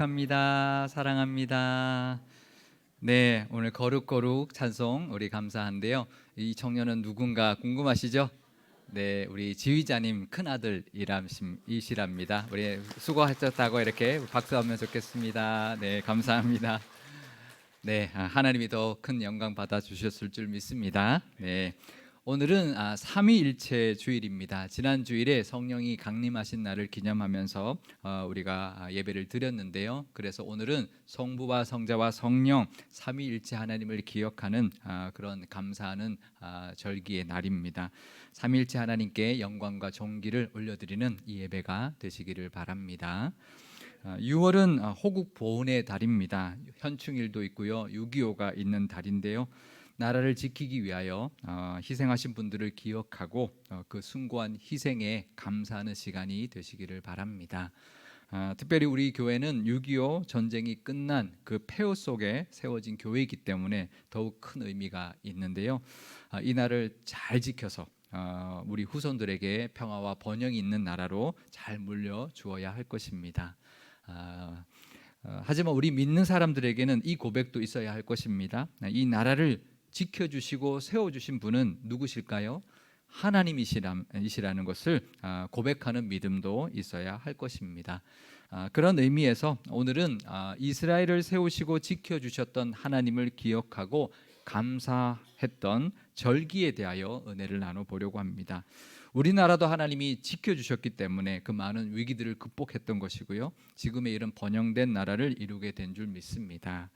합니다. 사랑합니다. 네, 오늘 거룩거룩 찬송 우리 감사한데요. 이 청년은 누군가 궁금하시죠? 네, 우리 지휘자님 큰아들이시랍니다. 우리 수고하셨다고 이렇게 박수하면 좋겠습니다. 네, 감사합니다. 네, 하나님이 더 큰 영광 받아 주셨을 줄 믿습니다. 네. 오늘은 삼위일체 주일입니다. 지난 주일에 성령이 강림하신 날을 기념하면서 우리가 예배를 드렸는데요. 그래서 오늘은 성부와 성자와 성령 삼위일체 하나님을 기억하는 그런 감사하는 절기의 날입니다. 삼위일체 하나님께 영광과 존귀를 올려드리는 이 예배가 되시기를 바랍니다. 6월은 호국 보훈의 달입니다. 현충일도 있고요, 6.25가 있는 달인데요. 나라를 지키기 위하여 희생하신 분들을 기억하고 그 숭고한 희생에 감사하는 시간이 되시기를 바랍니다. 특별히 우리 교회는 6.25 전쟁이 끝난 그 폐허 속에 세워진 교회이기 때문에 더욱 큰 의미가 있는데요. 이 날을 잘 지켜서 우리 후손들에게 평화와 번영이 있는 나라로 잘 물려주어야 할 것입니다. 하지만 우리 믿는 사람들에게는 이 고백도 있어야 할 것입니다. 이 나라를 지켜주시고 세워주신 분은 누구실까요? 하나님이시라는 것을 고백하는 믿음도 있어야 할 것입니다. 그런 의미에서 오늘은 이스라엘을 세우시고 지켜주셨던 하나님을 기억하고 감사했던 절기에 대하여 은혜를 나눠보려고 합니다. 우리나라도 하나님이 지켜주셨기 때문에 그 많은 위기들을 극복했던 것이고요, 지금의 이런 번영된 나라를 이루게 된 줄 믿습니다.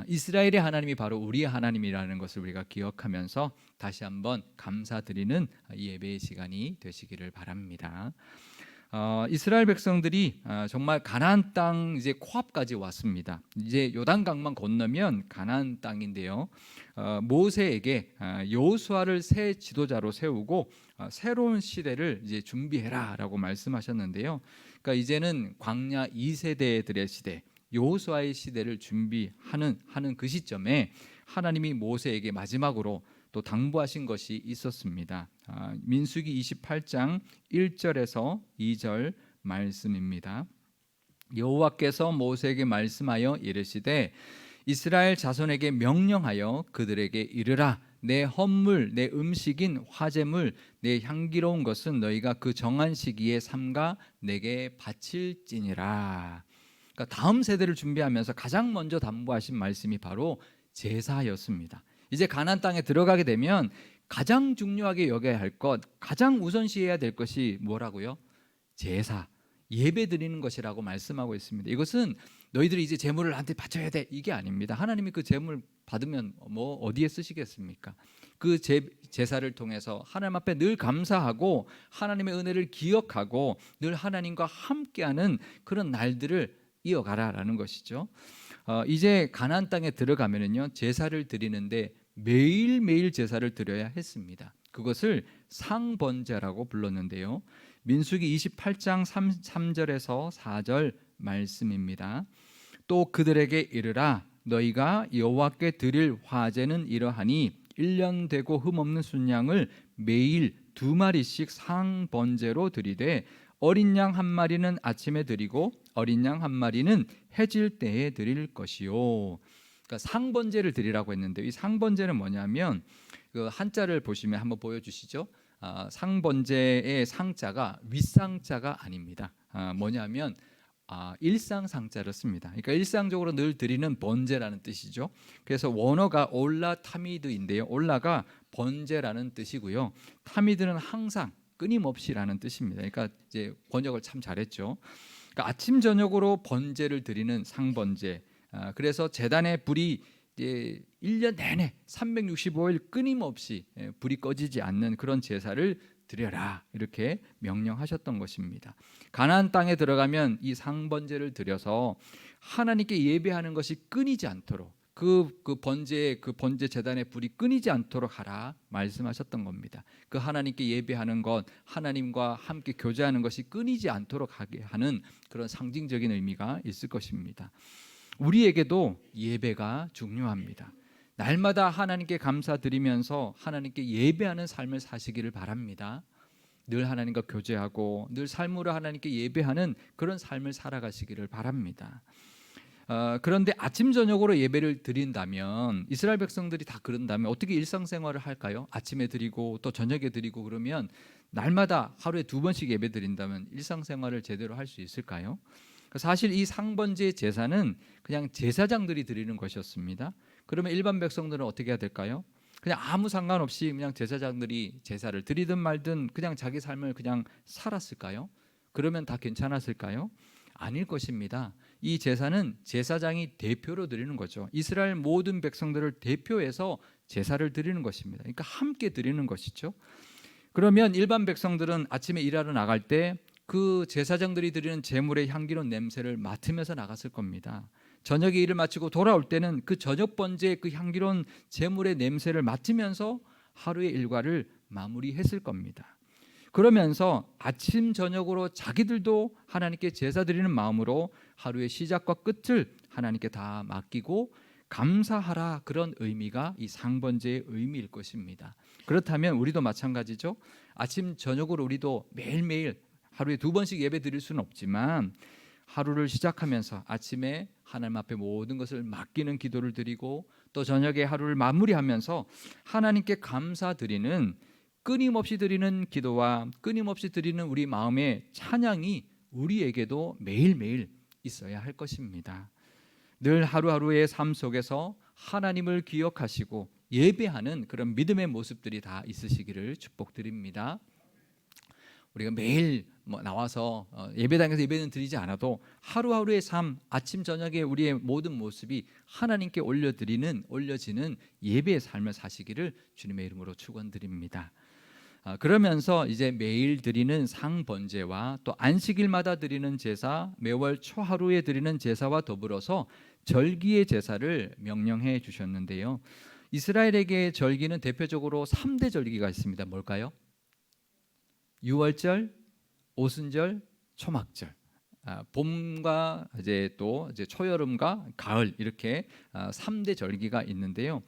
이스라엘의 하나님이 바로 우리의 하나님이라는 것을 우리가 기억하면서 다시 한번 감사드리는 이 예배의 시간이 되시기를 바랍니다. 이스라엘 백성들이 정말 가나안 땅 이제 코앞까지 왔습니다. 이제 요단강만 건너면 가나안 땅인데요. 모세에게 여호수아를 새 지도자로 세우고 새로운 시대를 이제 준비해라라고 말씀하셨는데요. 그러니까 이제는 광야 2세대들의 시대, 여호수아의 시대를 준비하는 그 시점에 하나님이 모세에게 마지막으로 또 당부하신 것이 있었습니다. 민수기 28장 1절에서 2절 말씀입니다. 여호와께서 모세에게 말씀하여 이르시되 이스라엘 자손에게 명령하여 그들에게 이르라. 내 헌물, 내 음식인 화제물, 내 향기로운 것은 너희가 그 정한 시기에 삼가 내게 바칠지니라. 그러니까 다음 세대를 준비하면서 가장 먼저 당부하신 말씀이 바로 제사였습니다. 이제 가나안 땅에 들어가게 되면 가장 중요하게 여겨야 할 것, 가장 우선시해야 될 것이 뭐라고요? 제사, 예배 드리는 것이라고 말씀하고 있습니다. 이것은 너희들이 이제 제물을 나한테 바쳐야 돼, 이게 아닙니다. 하나님이 그 제물 받으면 뭐 어디에 쓰시겠습니까? 그 제사를 통해서 하나님 앞에 늘 감사하고 하나님의 은혜를 기억하고 늘 하나님과 함께하는 그런 날들을 이어가라라는 것이죠. 이제 가나안 땅에 들어가면은요, 제사를 드리는데 매일매일 제사를 드려야 했습니다. 그것을 상번제라고 불렀는데요. 민수기 28장 3절에서 4절 말씀입니다. 또 그들에게 이르라. 너희가 여호와께 드릴 화제는 이러하니 1년 되고 흠없는 순양을 매일 2마리씩 상번제로 드리되 어린 양 한 마리는 아침에 드리고 어린 양 한 마리는 해질 때에 드릴 것이요. 그러니까 상번제를 드리라고 했는데, 이 상번제는 뭐냐면 그 한자를 보시면 한번 보여주시죠. 상번제의 상자가 윗상자가 아닙니다. 뭐냐면 일상상자를 씁니다. 그러니까 일상적으로 늘 드리는 번제라는 뜻이죠. 그래서 원어가 올라 타미드인데요, 올라가 번제라는 뜻이고요, 타미드는 항상 끊임없이라는 뜻입니다. 그러니까 이제 번역을 참 잘했죠. 그러니까 아침 저녁으로 번제를 드리는 상번제. 그래서 제단의 불이 이제 1년 내내 365일 끊임없이 불이 꺼지지 않는 그런 제사를 드려라, 이렇게 명령하셨던 것입니다. 가나안 땅에 들어가면 이 상번제를 드려서 하나님께 예배하는 것이 끊이지 않도록 그 번제 제단의 불이 끊이지 않도록 하라 말씀하셨던 겁니다. 그 하나님께 예배하는 것, 하나님과 함께 교제하는 것이 끊이지 않도록 하게 하는 그런 상징적인 의미가 있을 것입니다. 우리에게도 예배가 중요합니다. 날마다 하나님께 감사드리면서 하나님께 예배하는 삶을 사시기를 바랍니다. 늘 하나님과 교제하고 늘 삶으로 하나님께 예배하는 그런 삶을 살아가시기를 바랍니다. 그런데 아침 저녁으로 예배를 드린다면, 이스라엘 백성들이 다 그런다면 어떻게 일상생활을 할까요? 아침에 드리고 또 저녁에 드리고 그러면 날마다 하루에 2번씩 예배 드린다면 일상생활을 제대로 할 수 있을까요? 사실 이 상번제 제사는 그냥 제사장들이 드리는 것이었습니다. 그러면 일반 백성들은 어떻게 해야 될까요? 그냥 아무 상관없이 그냥 제사장들이 제사를 드리든 말든 그냥 자기 삶을 그냥 살았을까요? 그러면 다 괜찮았을까요? 아닐 것입니다. 이 제사는 제사장이 대표로 드리는 거죠. 이스라엘 모든 백성들을 대표해서 제사를 드리는 것입니다. 그러니까 함께 드리는 것이죠. 그러면 일반 백성들은 아침에 일하러 나갈 때 그 제사장들이 드리는 제물의 향기로운 냄새를 맡으면서 나갔을 겁니다. 저녁에 일을 마치고 돌아올 때는 그 저녁 번제의 그 향기로운 제물의 냄새를 맡으면서 하루의 일과를 마무리했을 겁니다. 그러면서 아침 저녁으로 자기들도 하나님께 제사 드리는 마음으로 하루의 시작과 끝을 하나님께 다 맡기고 감사하라, 그런 의미가 이 상번제의 의미일 것입니다. 그렇다면 우리도 마찬가지죠. 아침 저녁으로 우리도 매일매일 하루에 2번씩 예배 드릴 수는 없지만 하루를 시작하면서 아침에 하나님 앞에 모든 것을 맡기는 기도를 드리고 또 저녁에 하루를 마무리하면서 하나님께 감사드리는, 끊임없이 드리는 기도와 끊임없이 드리는 우리 마음의 찬양이 우리에게도 매일매일 있어야 할 것입니다. 늘 하루하루의 삶 속에서 하나님을 기억하시고 예배하는 그런 믿음의 모습들이 다 있으시기를 축복드립니다. 우리가 매일 나와서 예배당에서 예배는 드리지 않아도 하루하루의 삶, 아침 저녁에 우리의 모든 모습이 하나님께 올려지는 예배의 삶을 사시기를 주님의 이름으로 축원드립니다. 그러면서 이제 매일 드리는 상번제와 또 안식일마다 드리는 제사, 매월 초하루에 드리는 제사와 더불어서 절기의 제사를 명령해 주셨는데요. 이스라엘에게 절기는 대표적으로 3대 절기가 있습니다. 뭘까요? 유월절, 오순절, 초막절. 봄과 이제 초여름과 가을, 이렇게 3대 절기가 있는데요.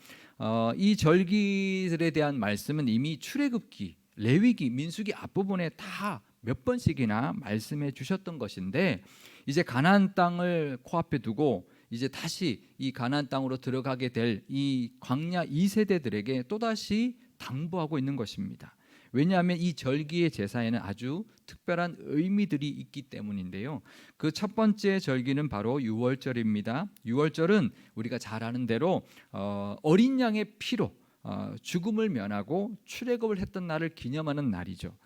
이 절기들에 대한 말씀은 이미 출애굽기, 레위기, 민수기 앞부분에 다 몇 번씩이나 말씀해 주셨던 것인데, 이제 가나안 땅을 코앞에 두고 이제 다시 이 가나안 땅으로 들어가게 될 이 광야 2세대들에게 또다시 당부하고 있는 것입니다. 왜냐하면 이 절기의 제사에는 아주 특별한 의미들이 있기 때문인데요. 그 첫 번째 절기는 바로 유월절입니다. 유월절은 우리가 잘 아는 대로 어린 양의 피로 죽음을 면하고 출애굽을 했던 날을 기념하는 날이죠.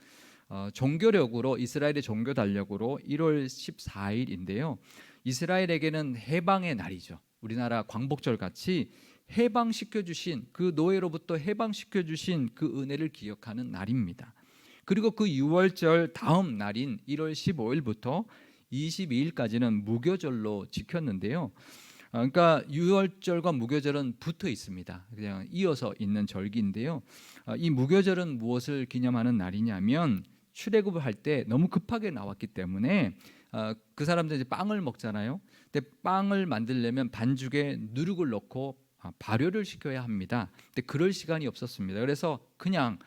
종교력으로, 이스라엘의 종교 달력으로 1월 14일인데요. 이스라엘에게는 해방의 날이죠. 우리나라 광복절 같이 해방시켜 주신, 그 노예로부터 해방시켜 주신 그 은혜를 기억하는 날입니다. 그리고 그 유월절 다음 날인 1월 15일부터 22일까지는 무교절로 지켰는데요. 그러니까 유월절과 무교절은 붙어 있습니다. 그냥 이어서 있는 절기인데요. 이 무교절은 무엇을 기념하는 날이냐면, 출애굽을 할 때 너무 급하게 나왔기 때문에 그 사람들이 이제 빵을 먹잖아요. 근데 빵을 만들려면 반죽에 누룩을 넣고 발효를 시켜야 합니다. 근데 그럴 시간이 없었습니다. 그래서 그냥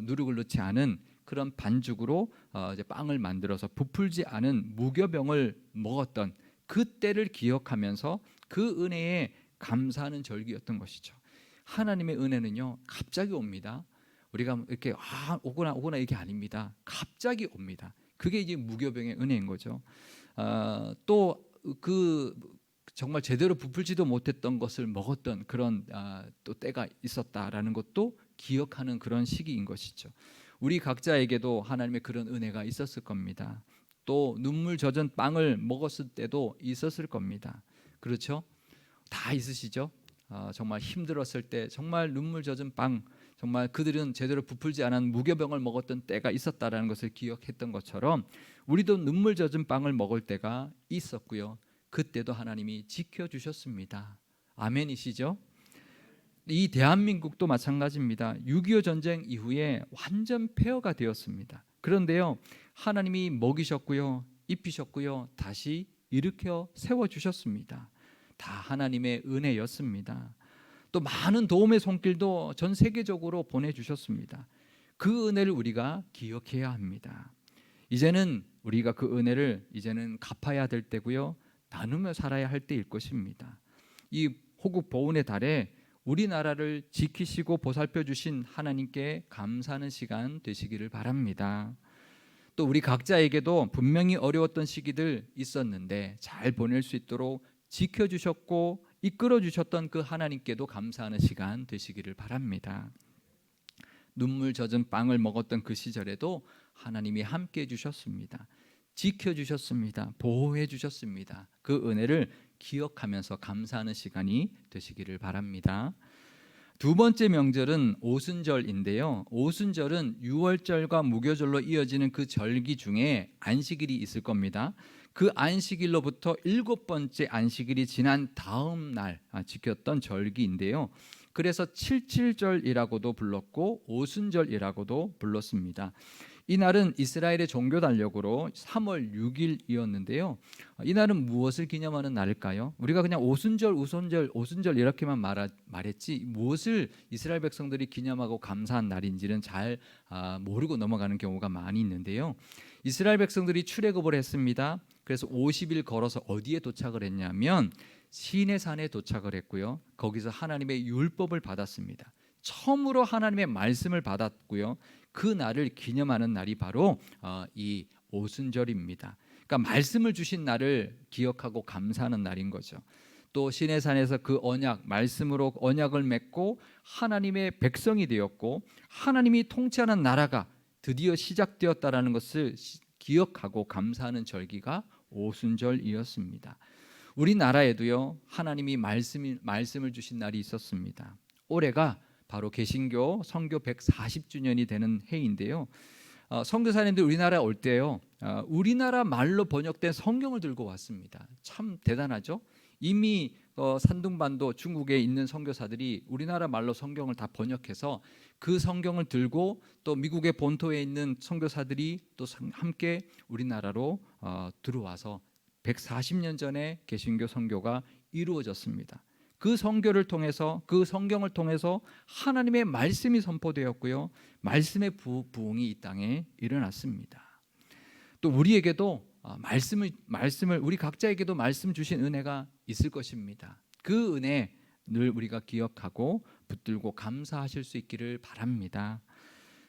누룩을 넣지 않은 그런 반죽으로 이제 빵을 만들어서 부풀지 않은 무교병을 먹었던 그때를 기억하면서 그 은혜에 감사하는 절기였던 것이죠. 하나님의 은혜는요, 갑자기 옵니다. 우리가 이렇게 오구나 이게 아닙니다. 갑자기 옵니다. 그게 이제 무교병의 은혜인 거죠. 또 그 정말 제대로 부풀지도 못했던 것을 먹었던 그런 또 때가 있었다라는 것도 기억하는 그런 시기인 것이죠. 우리 각자에게도 하나님의 그런 은혜가 있었을 겁니다. 또 눈물 젖은 빵을 먹었을 때도 있었을 겁니다. 그렇죠? 다 있으시죠? 정말 힘들었을 때 정말 눈물 젖은 빵, 정말 그들은 제대로 부풀지 않은 무교병을 먹었던 때가 있었다라는 것을 기억했던 것처럼 우리도 눈물 젖은 빵을 먹을 때가 있었고요. 그때도 하나님이 지켜주셨습니다. 아멘이시죠? 이 대한민국도 마찬가지입니다. 6.25 전쟁 이후에 완전 폐허가 되었습니다. 그런데요, 하나님이 먹이셨고요, 입히셨고요, 다시 일으켜 세워주셨습니다. 다 하나님의 은혜였습니다. 또 많은 도움의 손길도 전 세계적으로 보내주셨습니다. 그 은혜를 우리가 기억해야 합니다. 이제는 우리가 그 은혜를 이제는 갚아야 될 때고요, 나누며 살아야 할 때일 것입니다. 이 호국 보훈의 달에 우리나라를 지키시고 보살펴 주신 하나님께 감사하는 시간 되시기를 바랍니다. 또 우리 각자에게도 분명히 어려웠던 시기들 있었는데 잘 보낼 수 있도록 지켜주셨고 이끌어 주셨던 그 하나님께도 감사하는 시간 되시기를 바랍니다. 눈물 젖은 빵을 먹었던 그 시절에도 하나님이 함께해 주셨습니다. 지켜주셨습니다. 보호해 주셨습니다. 그 은혜를 기억하면서 감사하는 시간이 되시기를 바랍니다. 두 번째 명절은 오순절인데요. 오순절은 유월절과 무교절로 이어지는 그 절기 중에 안식일이 있을 겁니다. 그 안식일로부터 7번째 안식일이 지난 다음 날 지켰던 절기인데요. 그래서 칠칠절이라고도 불렀고 오순절이라고도 불렀습니다. 이날은 이스라엘의 종교 달력으로 3월 6일이었는데요. 이날은 무엇을 기념하는 날일까요? 우리가 그냥 오순절 이렇게만 말했지 무엇을 이스라엘 백성들이 기념하고 감사한 날인지는 잘 모르고 넘어가는 경우가 많이 있는데요. 이스라엘 백성들이 출애굽을 했습니다. 그래서 50일 걸어서 어디에 도착을 했냐면 시내산에 도착을 했고요. 거기서 하나님의 율법을 받았습니다. 처음으로 하나님의 말씀을 받았고요. 그 날을 기념하는 날이 바로 이 오순절입니다. 그러니까 말씀을 주신 날을 기억하고 감사하는 날인 거죠. 또 시내산에서 그 언약, 말씀으로 언약을 맺고 하나님의 백성이 되었고 하나님이 통치하는 나라가 드디어 시작되었다라는 것을 기억하고 감사하는 절기가 오순절이었습니다. 우리나라에도요, 하나님이 말씀을 주신 날이 있었습니다. 올해가 바로 개신교 선교 140주년이 되는 해인데요. 선교사님들 우리나라에 올 때요, 우리나라 말로 번역된 성경을 들고 왔습니다. 참 대단하죠? 이미 산둥반도 중국에 있는 선교사들이 우리나라 말로 성경을 다 번역해서 그 성경을 들고 또 미국의 본토에 있는 선교사들이 또 함께 우리나라로 들어와서 140년 전에 개신교 선교가 이루어졌습니다. 그 선교를 통해서 그 성경을 통해서 하나님의 말씀이 선포되었고요. 말씀의 부흥이 이 땅에 일어났습니다. 또 우리에게도 말씀을 우리 각자에게도 말씀 주신 은혜가 있을 것입니다. 그 은혜 늘 우리가 기억하고 붙들고 감사하실 수 있기를 바랍니다.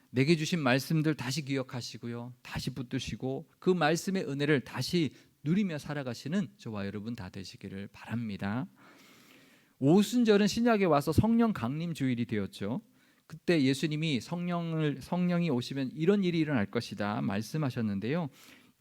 내게 주신 말씀들 다시 기억하시고요. 다시 붙드시고 그 말씀의 은혜를 다시 누리며 살아가시는 저와 여러분 다 되시기를 바랍니다. 오순절은 신약에 와서 성령 강림 주일이 되었죠. 그때 예수님이 성령이 오시면 이런 일이 일어날 것이다 말씀하셨는데요.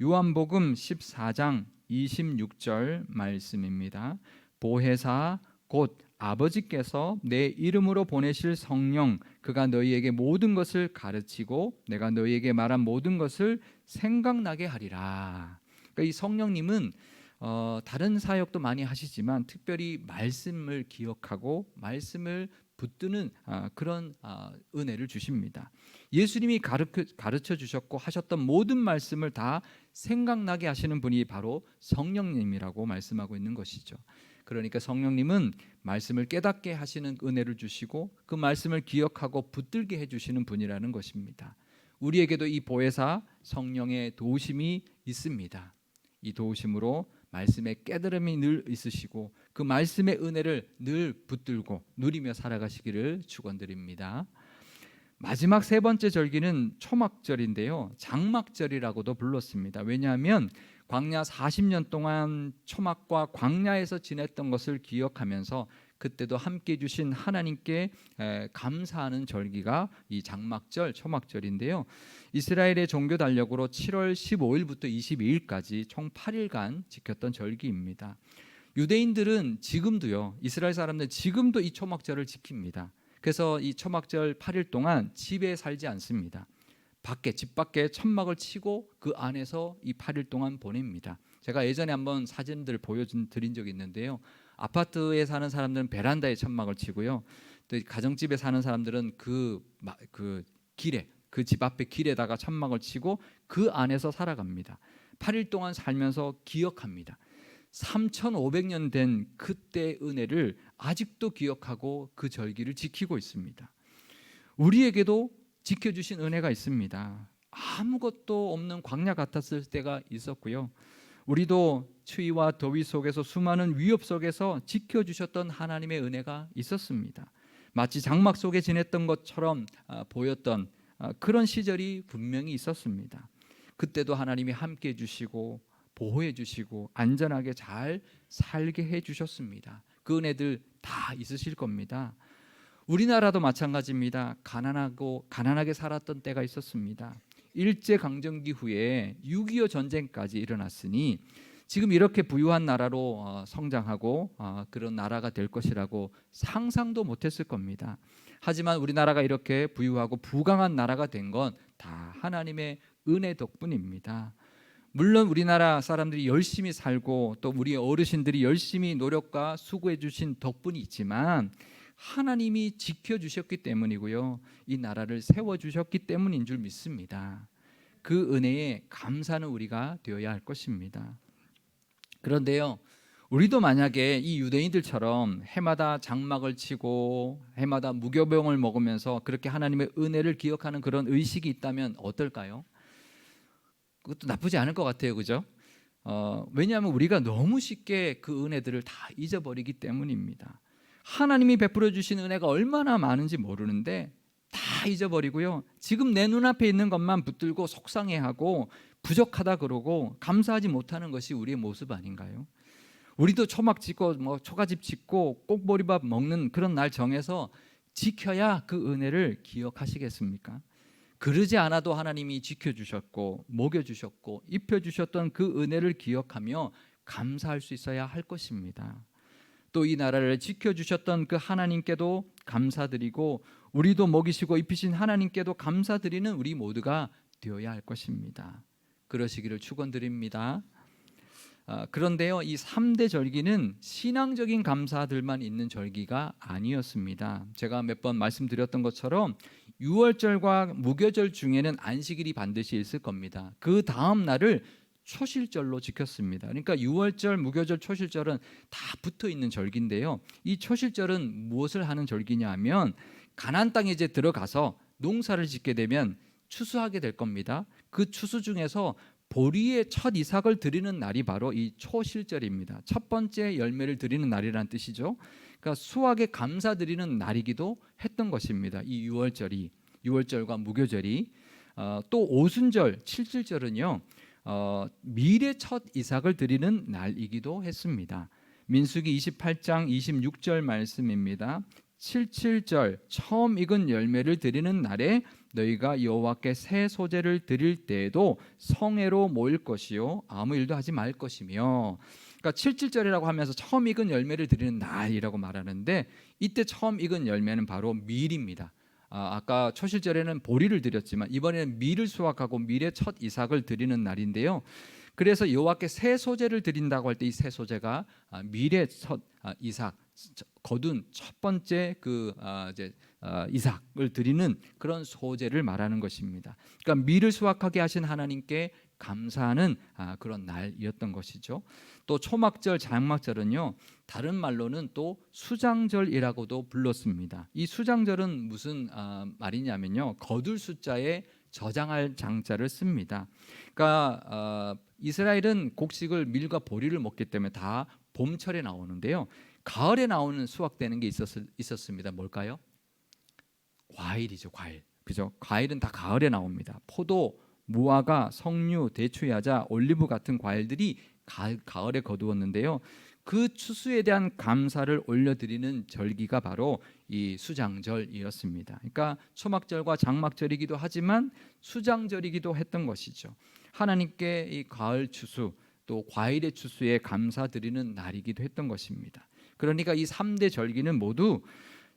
요한복음 14장 26절 말씀입니다. 보혜사 곧 아버지께서 내 이름으로 보내실 성령 그가 너희에게 모든 것을 가르치고 내가 너희에게 말한 모든 것을 생각나게 하리라. 그러니까 이 성령님은 다른 사역도 많이 하시지만 특별히 말씀을 기억하고 말씀을 붙드는 그런 은혜를 주십니다. 예수님이 가르쳐 주셨고 하셨던 모든 말씀을 다 생각나게 하시는 분이 바로 성령님이라고 말씀하고 있는 것이죠. 그러니까 성령님은 말씀을 깨닫게 하시는 은혜를 주시고 그 말씀을 기억하고 붙들게 해주시는 분이라는 것입니다. 우리에게도 이 보혜사 성령의 도우심이 있습니다. 이 도우심으로 말씀의 깨달음이 늘 있으시고 그 말씀의 은혜를 늘 붙들고 누리며 살아가시기를 축원드립니다. 마지막 세 번째 절기는 초막절인데요. 장막절이라고도 불렀습니다. 왜냐하면 광야 40년 동안 초막과 광야에서 지냈던 것을 기억하면서 그때도 함께 주신 하나님께 감사하는 절기가 이 장막절, 초막절인데요. 이스라엘의 종교 달력으로 7월 15일부터 22일까지 총 8일간 지켰던 절기입니다. 유대인들은 지금도요, 이스라엘 사람들 지금도 이 초막절을 지킵니다. 그래서 이 초막절 8일 동안 집에 살지 않습니다. 집 밖에 천막을 치고 그 안에서 이 8일 동안 보냅니다. 제가 예전에 한번 사진들 보여드린 적이 있는데요. 아파트에 사는 사람들은 베란다에 천막을 치고요. 또 가정집에 사는 사람들은 그 길에 그 집 앞에 길에다가 천막을 치고 그 안에서 살아갑니다. 8일 동안 살면서 기억합니다. 3,500년 된 그때의 은혜를 아직도 기억하고 그 절기를 지키고 있습니다. 우리에게도 지켜주신 은혜가 있습니다. 아무것도 없는 광야 같았을 때가 있었고요. 우리도 추위와 더위 속에서 수많은 위협 속에서 지켜주셨던 하나님의 은혜가 있었습니다. 마치 장막 속에 지냈던 것처럼 보였던 그런 시절이 분명히 있었습니다. 그때도 하나님이 함께 해주시고 보호해 주시고 안전하게 잘 살게 해주셨습니다. 그 은혜들 다 있으실 겁니다. 우리나라도 마찬가지입니다. 가난하게 살았던 때가 있었습니다. 일제강점기 후에 6.25 전쟁까지 일어났으니 지금 이렇게 부유한 나라로 성장하고 그런 나라가 될 것이라고 상상도 못했을 겁니다. 하지만 우리나라가 이렇게 부유하고 부강한 나라가 된 건 다 하나님의 은혜 덕분입니다. 물론 우리나라 사람들이 열심히 살고 또 우리 어르신들이 열심히 노력과 수고해 주신 덕분이 있지만 하나님이 지켜주셨기 때문이고요. 이 나라를 세워주셨기 때문인 줄 믿습니다. 그 은혜에 감사는 우리가 되어야 할 것입니다. 그런데요, 우리도 만약에 이 유대인들처럼 해마다 장막을 치고 해마다 무교병을 먹으면서 그렇게 하나님의 은혜를 기억하는 그런 의식이 있다면 어떨까요? 그것도 나쁘지 않을 것 같아요, 그죠? 왜냐하면 우리가 너무 쉽게 그 은혜들을 다 잊어버리기 때문입니다. 하나님이 베풀어 주신 은혜가 얼마나 많은지 모르는데 다 잊어버리고요. 지금 내 눈앞에 있는 것만 붙들고 속상해하고 부족하다 그러고 감사하지 못하는 것이 우리의 모습 아닌가요? 우리도 초막 짓고 초가집 짓고 꼭보리밥 먹는 그런 날 정해서 지켜야 그 은혜를 기억하시겠습니까? 그러지 않아도 하나님이 지켜주셨고 먹여주셨고 입혀주셨던 그 은혜를 기억하며 감사할 수 있어야 할 것입니다. 또 이 나라를 지켜주셨던 그 하나님께도 감사드리고 우리도 먹이시고 입히신 하나님께도 감사드리는 우리 모두가 되어야 할 것입니다. 그러시기를 축원드립니다. 그런데요, 이 3대 절기는 신앙적인 감사들만 있는 절기가 아니었습니다. 제가 몇 번 말씀드렸던 것처럼 유월절과 무교절 중에는 안식일이 반드시 있을 겁니다. 그 다음 날을 초실절로 지켰습니다. 그러니까 유월절, 무교절, 초실절은 다 붙어 있는 절기인데요. 이 초실절은 무엇을 하는 절기냐 하면 가나안 땅에 이제 들어가서 농사를 짓게 되면 추수하게 될 겁니다. 그 추수 중에서 보리의 첫 이삭을 드리는 날이 바로 이 초실절입니다. 첫 번째 열매를 드리는 날이라는 뜻이죠. 그러니까 수확에 감사드리는 날이기도 했던 것입니다. 이 유월절과 무교절이 또 오순절, 칠칠절은요. 밀의 첫 이삭을 드리는 날이기도 했습니다. 민수기 28장 26절 말씀입니다. 칠칠절 처음 익은 열매를 드리는 날에 너희가 여호와께 새 소재를 드릴 때에도 성회로 모일 것이요 아무 일도 하지 말 것이며, 그러니까 칠칠절이라고 하면서 처음 익은 열매를 드리는 날이라고 말하는데 이때 처음 익은 열매는 바로 밀입니다. 아까 초실절에는 보리를 드렸지만 이번에는 밀을 수확하고 밀의 첫 이삭을 드리는 날인데요. 그래서 여호와께 새 소재를 드린다고 할 때 이 새 소재가 밀의 첫 이삭, 거둔 첫 번째 이삭을 드리는 그런 소재를 말하는 것입니다. 그러니까 밀을 수확하게 하신 하나님께 감사하는 그런 날이었던 것이죠. 또 초막절, 장막절은요, 다른 말로는 또 수장절이라고도 불렀습니다. 이 수장절은 무슨 말이냐면요, 거둘 숫자에 저장할 장자를 씁니다. 그러니까 이스라엘은 곡식을 밀과 보리를 먹기 때문에 다 봄철에 나오는데요. 가을에 나오는 수확되는 게 있었습니다. 뭘까요? 과일이죠, 과일. 그죠? 과일은 다 가을에 나옵니다. 포도, 무화과, 석류, 대추야자, 올리브 같은 과일들이 가을에 거두었는데요. 그 추수에 대한 감사를 올려드리는 절기가 바로 이 수장절이었습니다. 그러니까 초막절과 장막절이기도 하지만 수장절이기도 했던 것이죠. 하나님께 이 가을 추수 또 과일의 추수에 감사드리는 날이기도 했던 것입니다. 그러니까 이 3대 절기는 모두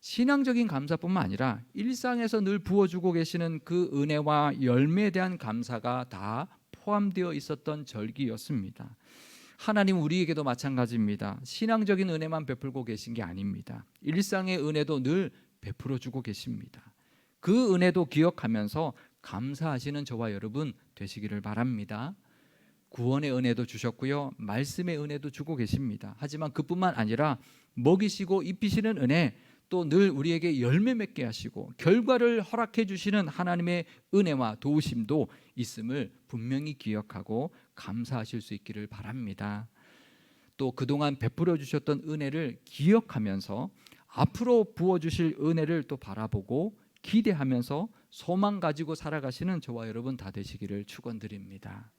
신앙적인 감사뿐만 아니라 일상에서 늘 부어주고 계시는 그 은혜와 열매에 대한 감사가 다 포함되어 있었던 절기였습니다. 하나님 우리에게도 마찬가지입니다. 신앙적인 은혜만 베풀고 계신 게 아닙니다. 일상의 은혜도 늘 베풀어 주고 계십니다. 그 은혜도 기억하면서 감사하시는 저와 여러분 되시기를 바랍니다. 구원의 은혜도 주셨고요, 말씀의 은혜도 주고 계십니다. 하지만 그뿐만 아니라 먹이시고 입히시는 은혜, 또 늘 우리에게 열매 맺게 하시고 결과를 허락해 주시는 하나님의 은혜와 도우심도 있음을 분명히 기억하고 감사하실 수 있기를 바랍니다. 또 그동안 베풀어 주셨던 은혜를 기억하면서 앞으로 부어 주실 은혜를 또 바라보고 기대하면서 소망 가지고 살아가시는 저와 여러분 다 되시기를 축원드립니다.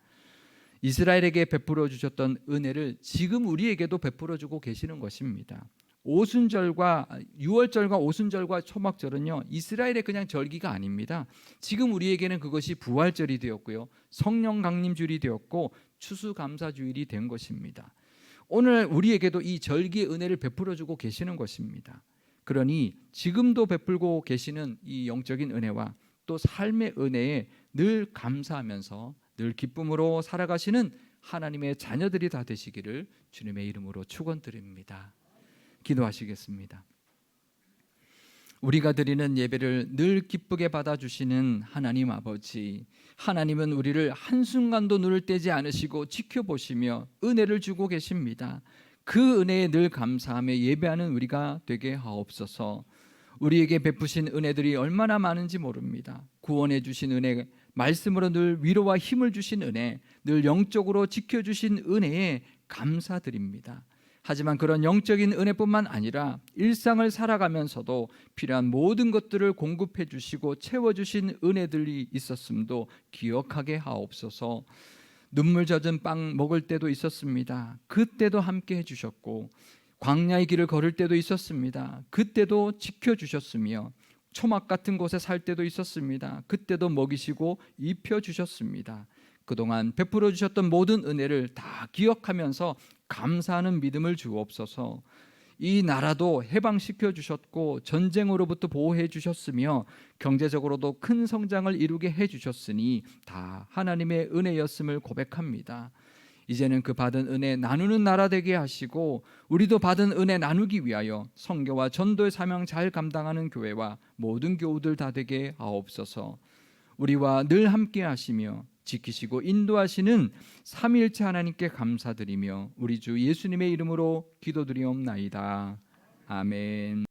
이스라엘에게 베풀어 주셨던 은혜를 지금 우리에게도 베풀어 주고 계시는 것입니다. 오순절과 유월절과 오순절과 초막절은요, 이스라엘의 그냥 절기가 아닙니다. 지금 우리에게는 그것이 부활절이 되었고요, 성령 강림주일이 되었고 추수감사주일이 된 것입니다. 오늘 우리에게도 이 절기의 은혜를 베풀어 주고 계시는 것입니다. 그러니 지금도 베풀고 계시는 이 영적인 은혜와 또 삶의 은혜에 늘 감사하면서 늘 기쁨으로 살아가시는 하나님의 자녀들이 다 되시기를 주님의 이름으로 축원드립니다. 기도하시겠습니다. 우리가 드리는 예배를 늘 기쁘게 받아주시는 하나님 아버지, 하나님은 우리를 한순간도 눈을 떼지 않으시고 지켜보시며 은혜를 주고 계십니다. 그 은혜에 늘 감사하며 예배하는 우리가 되게 하옵소서. 우리에게 베푸신 은혜들이 얼마나 많은지 모릅니다. 구원해 주신 은혜, 말씀으로 늘 위로와 힘을 주신 은혜, 늘 영적으로 지켜주신 은혜에 감사드립니다. 하지만 그런 영적인 은혜뿐만 아니라 일상을 살아가면서도 필요한 모든 것들을 공급해 주시고 채워주신 은혜들이 있었음도 기억하게 하옵소서. 눈물 젖은 빵 먹을 때도 있었습니다. 그때도 함께 해주셨고, 광야의 길을 걸을 때도 있었습니다. 그때도 지켜주셨으며, 초막 같은 곳에 살 때도 있었습니다. 그때도 먹이시고 입혀주셨습니다. 그동안 베풀어 주셨던 모든 은혜를 다 기억하면서 감사하는 믿음을 주옵소서. 이 나라도 해방시켜 주셨고 전쟁으로부터 보호해 주셨으며 경제적으로도 큰 성장을 이루게 해 주셨으니 다 하나님의 은혜였음을 고백합니다. 이제는 그 받은 은혜 나누는 나라 되게 하시고 우리도 받은 은혜 나누기 위하여 선교와 전도의 사명 잘 감당하는 교회와 모든 교우들 다 되게 하옵소서. 우리와 늘 함께 하시며 지키시고 인도하시는 삼위일체 하나님께 감사드리며 우리 주 예수님의 이름으로 기도드리옵나이다. 아멘.